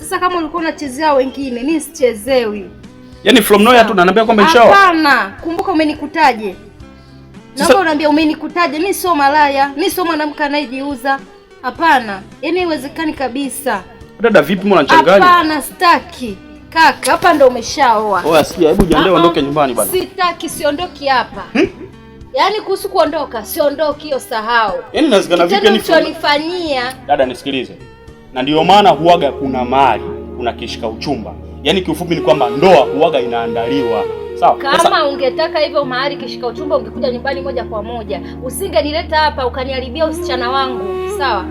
Sasa kama ulikuwa unachezea wengine, mimi sichezewi. Yaani from nowhere tu unaniambia kwamba nishaoa? Hapana, kumbuka umenikutaje? Naomba uniambie umenikutaje? Mimi sio malaya, mimi sio mwanamke anayejiuza. Hapana, yaani haiwezekani kabisa. Dada vipi mbona unachanganya? Hapana, sitaki. Kaka, hapa ndo umeshaoa. Oya sikia, hebu jiandae uondoke nyumbani bwana. Sitaki, siondoki hapa. Yaani kuhusu kuondoka, siondoki, hiyo sahau. Yaani inawezekana vipi yani unifanyia? Dada nisikilize. Na ndio maana huaga kuna mali, kuna kishika uchumba. Yaani kiufupi ni kwamba ndoa huaga inaandaliwa. Sawa? Kama ungetaka hivyo mahali kishika uchumba ungekuja nyumbani moja kwa moja. Usingenileta hapa ukaniharibia usichana wangu. Sawa?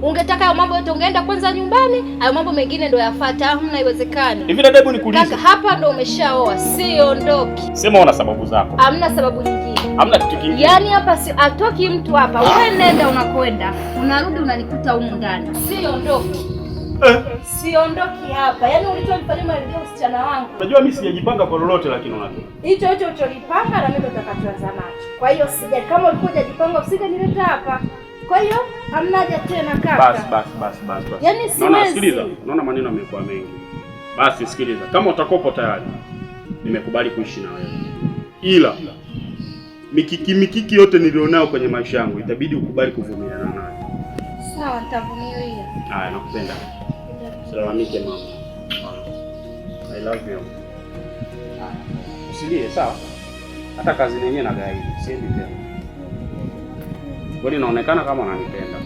Ungetaka hayo mambo yote ungeenda kwanza nyumbani, hayo mambo mengine ndo yafuata. Hamna, haiwezekani. Hivi dada, hebu nikuulize. Kaka, hapa ndo umeshaoa, siondoki. Sema una sababu zako. Hamna sababu nyingine. Hamna kitu kingine. Yaani hapa si atoki mtu hapa. Wewe nenda unakwenda. Unarudi unanikuta humu ndani. Siondoki. Siondoki hapa. Yaani ulichonifanyia marejeo usichana wangu. Unajua mimi sijajipanga kwa lolote lakini unajua. Hicho ulichonipanga na mimi ndo nitakachoanza nacho. Kwa hiyo kama ulikuwa hujajipanga usingenileta hapa. Kwa hiyo hamna haja tena kaka. Basi. Yaani siwezi. Naona sikiliza, naona maneno yamekuwa mengi. Basi sikiliza, kama utakopo tayari nimekubali kuishi na wewe. Ila mikiki yote nilionao kwenye maisha yangu itabidi ukubali kuvumiliana nayo. Sawa, nitavumilia. Haya, nakupenda. Salalamike mama. I love you. Usilie, sawa? Hata kazi yenyewe na gaidi, siendi tena. Kwani inaonekana kama unanipenda.